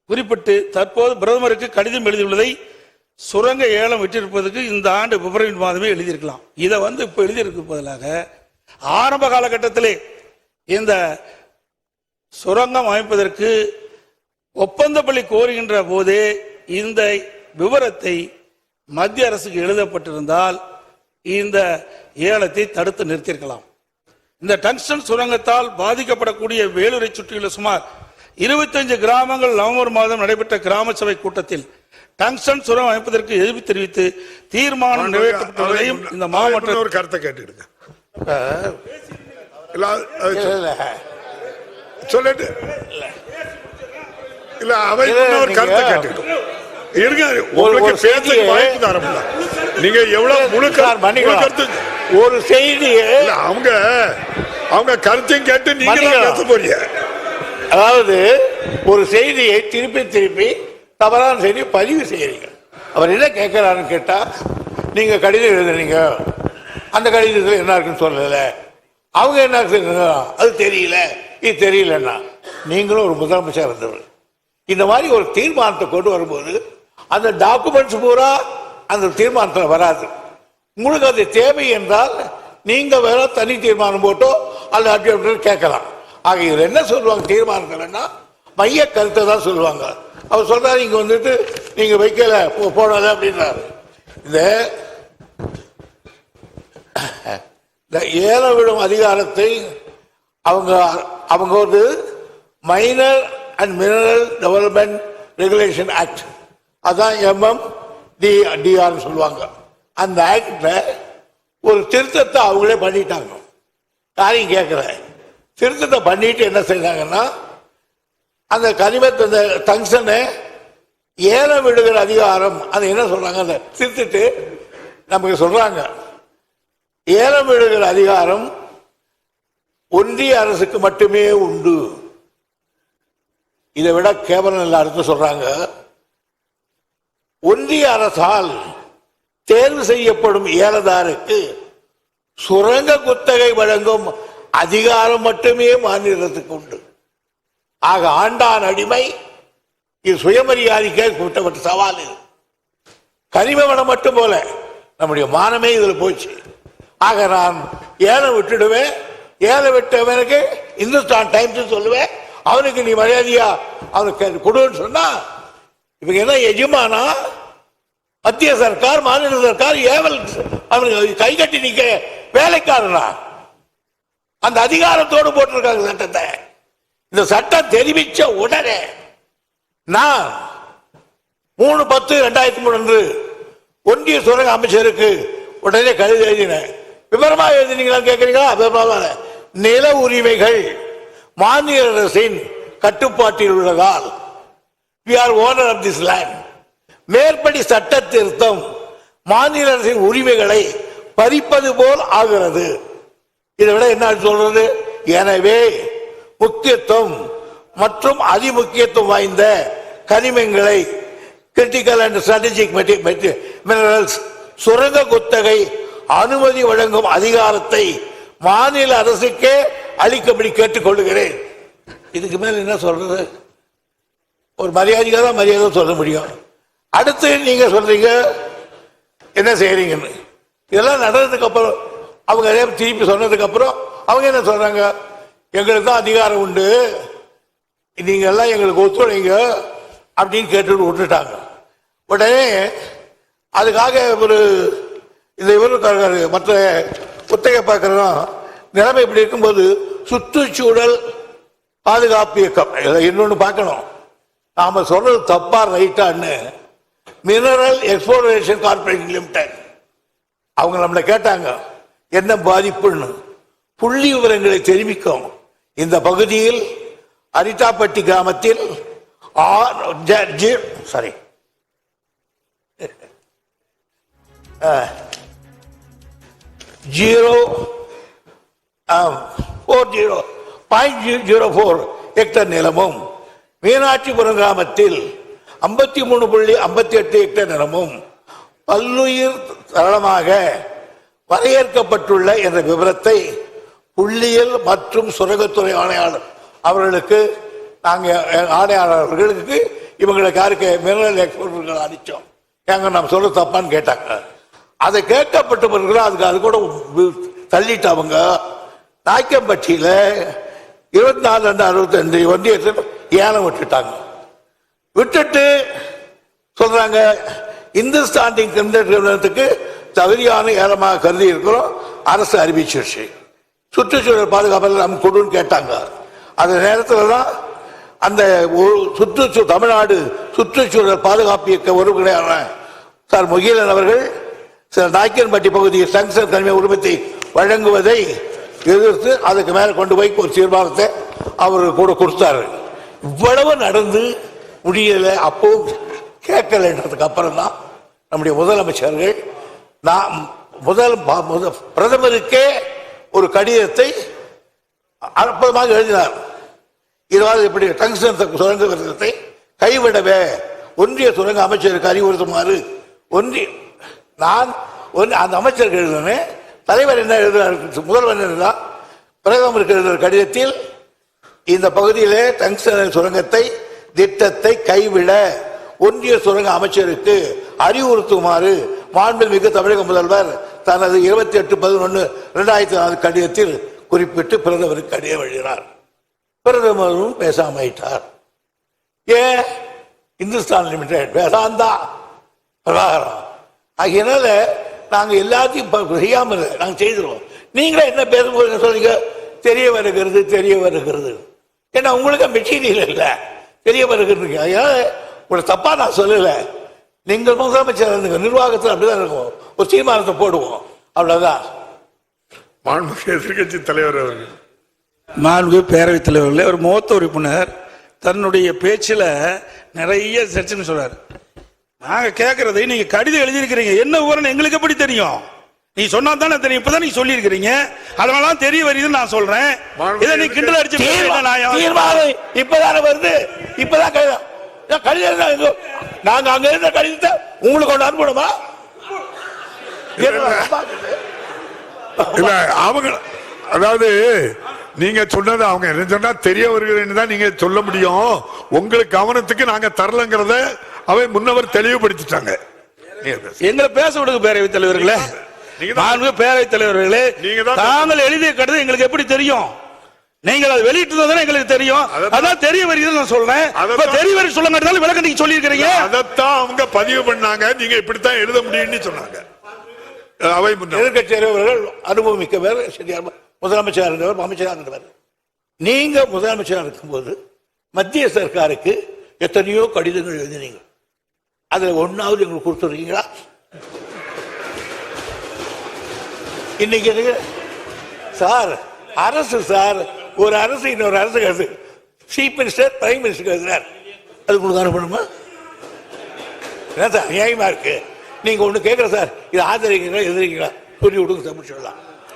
குறிப்பிட்டு தற்போது பிரதமருக்கு கடிதம் எழுதியுள்ளதை சுரங்க ஏலம் விட்டிருப்பதற்கு இந்த ஆண்டு பிப்ரவரி மாதமே எழுதியிருக்கலாம். இதை இப்ப எழுதியிருக்க பதிலாக ஆரம்ப காலகட்டத்திலே இந்த சுரங்கம் அமைப்பதற்கு ஒப்பந்தப்பள்ளி கோருகின்ற போதே இந்த விவரத்தை மத்திய அரசுக்கு எழுதப்பட்டிருந்தால் இந்த ஏலத்தை தடுத்து நிறுத்தியிருக்கலாம். இந்த டங்ஸ்டன் சுரங்கத்தால் பாதிக்கப்படக்கூடிய வேலூரை சுற்றியுள்ள சுமார் 25 கிராமங்கள் நவம்பர் மாதம் நடைபெற்ற கிராம சபை கூட்டத்தில் டங்ஸ்டன் சுரங்கம் அமைப்பதற்கு எதிர்ப்பு தெரிவித்து தீர்மானம் நிறைவேற்றப்பட்டதையும் இந்த மாவட்ட ஒரு கருத்தை கேட்டுடுங்க. சொல்லிட்டு இல்ல அவை ஒரு கருத்தை கேட்டு உங்களுக்கு பேச வாய்ப்பு தரப்பல. நீங்க எவ்வளவு முழு கருத்து ஒரு செய்தி அவங்க கருத்தையும் கேட்டு நீங்க பேச போறீங்க. அதாவது ஒரு செய்தியை திருப்பி திருப்பி தவறான செய்தியை பதிவு செய்யறீங்க. அவர் என்ன கேட்கிறாருன்னு கேட்டா, நீங்க கடிதம் எழுதுறீங்க, அந்த கடிதத்தில் என்ன இருக்குன்னு சொல்லல, அவங்க என்ன அது தெரியல, இது தெரியலன்னா நீங்களும் ஒரு முதலமைச்சர் இருந்தவர். இந்த மாதிரி ஒரு தீர்மானத்தை கொண்டு வரும்போது அந்த டாக்குமெண்ட்ஸ் பூரா அந்த தீர்மானத்தில் வராது. உங்களுக்கு அது தேவை என்றால் நீங்க வேற தனி தீர்மானம் போட்டோ அல்ல கேட்கலாம். ஆக இதில் என்ன சொல்லுவாங்க தீர்மானங்கள்னா மைய கருத்தை தான் சொல்லுவாங்க. அவர் சொல்றாரு இங்க நீங்க வைக்கல போடாத அப்படின்றாரு. இந்த ஏலம் விடும் அதிகாரத்தை அவங்க minor and mineral development regulation act, அதான் MMDR சொல்லுவாங்க. அந்த ஆக்ட்ல ஒரு திருத்தத்தை அவங்களே பண்ணிட்டாங்க. யாரையும் கேட்கல, திருத்தத்தை பண்ணிட்டு என்ன செய்தாங்கன்னா அந்த கனிமத்தை அந்த டங்ஸ்டனை ஏலம் விடுகிற அதிகாரம் அது என்ன சொல்றாங்க, அந்த திருத்திட்டு நமக்கு சொல்றாங்க ஏலம் விடுகிற அதிகாரம் ஒன்றிய அரசுக்கு மட்டுமே உண்டு. இதை விட கேவலம் எல்லாருக்கும் சொல்றாங்க, ஒன்றிய அரசால் தேர்வு செய்யப்படும் ஏலதாருக்கு சுரங்க குத்தகை வழங்கும் அதிகாரம் மட்டுமே மாநிலத்துக்கு உண்டு. ஆக ஆண்டான் அடிமை இது சுயமரியாதைக்கு கூட்டப்பட்ட சவால். இது கனிம வளம் மட்டும் போல நம்முடைய மானமே இதுல போச்சு. ஆக நான் ஏலம் விட்டுடுவேன், ஏலம் விட்டவனுக்கு இந்துஸ்தான் டைம்ஸ் சொல்லுவேன், அவனுக்கு நீ மரியாதையா அவனுக்கு கொடுன்னு சொன்னா இவங்க என்ன எஜமானா மத்திய சர்க்கார் மாநில சர்க்கார் ஏவல் அவனுக்கு கை கட்டி நிக்க வேலைக்காரனா அந்த அதிகாரத்தோடு போட்டிருக்காங்க சட்டத்தை. இந்த சட்டம் தெரிவிச்ச உடனே நான் 3/10/2003 ஒன்றிய சுரங்க அமைச்சருக்கு உடனே கடிதம் எழுதினேன். விவரமா எழுதினீங்களா கேட்கறீங்களா? நில உரிமைகள் மாநில அரசின் கட்டுப்பாட்டில் உள்ளதால் we are owner of this land. மேற்படி சட்ட திருத்தம் மாநில அரசின் உரிமைகளை பறிப்பது போல் ஆகிறது. இதை விட என்ன சொல்றது? எனவே முக்கியத்துவம் மற்றும் அதிமுக்கியத்துவம் வாய்ந்த கனிமங்களை கிரிட்டிக்கல் அண்ட் ஸ்ட்ராட்டஜிக் மினரல்ஸ் சுரங்க குத்தகை அனுமதி வழங்கும் அதிகாரத்தை மாநில அரசுக்கே அளிக்கும்படி கேட்டுக்கொள்கிறேன். இதுக்கு மேல என்ன சொல்றது? ஒரு மரியாதைக்காக தான் மரியாதை சொல்ல முடியும். அடுத்து நீங்க சொல்றீங்க என்ன செய்யறீங்கன்னு. இதெல்லாம் நடந்ததுக்கு அப்புறம் அவங்க திருப்பி சொன்னதுக்கு அப்புறம் அவங்க என்ன சொல்றாங்க, எங்களுக்கு தான் அதிகாரம் உண்டு, நீங்க எல்லாம் எங்களுக்கு ஒத்துழைங்க அப்படின்னு கேட்டு விட்டுட்டாங்க. உடனே அதுக்காக ஒரு இந்த இவரு மற்ற புத்தக பார்க்கறோம் நிலைமை இப்படி இருக்கும்போது சுற்றுச்சூழல் பாதுகாப்பு இயக்கம் இன்னொன்னு பார்க்கணும். நாம சொல்றது தப்பா ரைட்டான்னு மினரல் எக்ஸ்ப்ளோரேஷன் கார்பரேஷன் லிமிடெட் அவங்க நம்மளை கேட்டாங்க என்ன பாதிப்புன்னு. புள்ளி விவரங்களை தெரிவிக்கும். இந்த பகுதியில் அரிட்டாப்பட்டி கிராமத்தில் 0.04 ஹெக்டர் நிலமும் மீனாட்சிபுரம் கிராமத்தில் 53.58 ஹெக்டர் நிலமும் பல்லுயிர் தளமாக வரையறுக்கப்பட்டுள்ள என்ற விவரத்தை புள்ளியியல் மற்றும் சுரங்கத்துறை ஆணையாளர் அவர்களுக்கு நாங்கள் ஆணையாளர்களுக்கு இவங்களுக்கு யாருக்கு மினரல் எக்ஸ்போர்ட் அடிச்சோம், ஏங்க நம்ம சொல்ல தப்பான்னு கேட்டாங்க. அதை கேட்கப்பட்ட பிறகு அதுக்கு அது கூட தள்ளிட்டு அவங்க நாய்க்கம்பட்டியில 24/65 ஒன்றியத்தில் ஏலம் விட்டுட்டாங்க. விட்டுட்டு சொல்றாங்க இந்துஸ்தான் நிறுவனத்துக்கு தகுதியான ஏலமாக கருதி இருக்கிறோம், அரசு அறிவிச்சிருச்சு. சுற்றுச்சூழல் பாதுகாப்பில் நம்ம கொடுன்னு கேட்டாங்க. அந்த நேரத்தில் தான் அந்த தமிழ்நாடு சுற்றுச்சூழல் பாதுகாப்பு இயக்க ஒருங்கிணையான சார் முகிலன் அவர்கள் சில நாய்க்கன்பட்டி பகுதியில் டங்ஸ்டன் தனிமை உரிமத்தை வழங்குவதை எதிர்த்து அதுக்கு மேல கொண்டு போய் ஒரு தீர்மானத்தை அவருக்கு கூட கொடுத்தாரு. இவ்வளவு நடந்து முடியல, அப்போ கேட்கலன்றதுக்கு அப்புறம் தான் நம்முடைய முதலமைச்சர்கள் பிரதமருக்கே ஒரு கடிதத்தை அற்புதமாக எழுதினார். இதாவது இப்படி டங்ஸ்டன் சுரங்க விருதத்தை கைவிடவே ஒன்றிய சுரங்க அமைச்சருக்கு அறிவுறுத்துமாறு அந்த அமைச்சருக்கு எழுதினேன். தலைவர் என்ன எழுதுறாரு, முதல்வர் என்ன பிரதமருக்கு எழுதுகிற கடிதத்தில் இந்த பகுதியிலே டங்ஸ்டன் சுரங்கத்தை திட்டத்தை கைவிட ஒன்றிய சுரங்க அமைச்சருக்கு அறிவுறுத்துமாறு மாண்புமிகு தமிழக முதல்வர் தனது 28/11/2004 கடிதத்தில் குறிப்பிட்டு பிரதமருக்கு கடிதம் எழுதினார். பிரதமரும் பேசாமட்டார். ஏன்? இந்துஸ்தான் லிமிடெட் வேதாந்தா பிரகாரம் ஆகியனால நாங்க எல்லாத்தையும் செய்யாமல் நாங்க செய்திருவோம். நீங்களே என்ன பேச போறீங்க சொல்றீங்க, தெரிய வருகிறது. ஏன்னா உங்களுக்கு மெட்டீரியல் இல்லை, தெரிய வருகிறது. உங்களை தப்பா நான் சொல்லல, நீங்கள் முதலமைச்சர் நிர்வாகத்தில் அப்படிதான் இருக்கும், ஒரு தீர்மானத்தை போடுவோம், அவ்வளவுதான். மாண்புமிகு எதிர்கட்சி தலைவர் அவர்கள், மாண்புமிகு பேரவைத் தலைவர்களே, ஒரு மூத்த உறுப்பினர் தன்னுடைய பேச்சில நிறைய சர்ச்சைன்னு சொல்றாரு. நாங்க கேட்கறதை நீங்க கடிதம் எழுதியிருக்கிறீங்க, என்ன விவரம் எங்களுக்கு எப்படி தெரியும்? நீ சொன்னா தானே தெரியும், இப்பதான் நீங்க சொல்லி இருக்கிறீங்க, அதனால தெரிய வருதுன்னு நான் சொல்றேன். இதை நீ கிண்டல் அடிச்சு இப்பதானே வருது, இப்பதான் கடிதம் நாங்க அங்க இருந்த கடிதத்தை உங்களுக்கு கொண்டு அனுப்பணுமா? இல்ல அவங்க அதாவது நீங்க சொன்னது அவங்க என்ன சொன்னா தெரிய வருகிறேன்னு தான் நீங்க சொல்ல முடியும். உங்களுக்கு கவனத்துக்கு நாங்க தரலங்கிறத அவை முன்னவர் தெளிவுபடுத்திட்டாங்க. எங்களை பேச விடுங்க பேரவைத் தலைவர்களே, பேரவைத் தலைவர்களே, தாங்கள் எழுதிய கடிதம் எங்களுக்கு எப்படி தெரியும்? நீங்கள் அதை வெளியிட்டு எங்களுக்கு தெரியும், அதான் தெரிய வருகிறது நான் சொல்றேன். தெரிய வர சொல்லுங்க, விளக்கம் நீங்க சொல்லி இருக்கிறீங்க, அதைத்தான் அவங்க பதிவு பண்ணாங்க. நீங்க இப்படித்தான் எழுத முடியும்னு சொன்னாங்க. அவை எதிர்கட்சி தலைவர்கள் அனுபவமிக்க பேர், முதலமைச்சர் இருந்தவர், அமைச்சராக இருந்தவர். நீங்க முதலமைச்சராக இருக்கும்போது மத்திய சர்க்காருக்கு எத்தனையோ கடிதங்கள் எழுதினீங்க, அதுல ஒன்னாவது எங்களுக்கு கொடுத்துருக்கீங்களா? இன்னைக்கு சார் அரசு சார் ஒரு அரசு இன்னொரு அரசு கருது, சீஃப் மினிஸ்டர் பிரைம் மினிஸ்டர் எழுதுறார், அது உங்களுக்கு அனுப்பணுமா? என்ன சார் நியாயமா இருக்கு? நீங்க ஒண்ணு கேட்கற சார், இது ஆதரிக்கிறீங்களா எதிர்க்கிறீங்களா சொல்லி விடுங்க, சொல்லலாம்.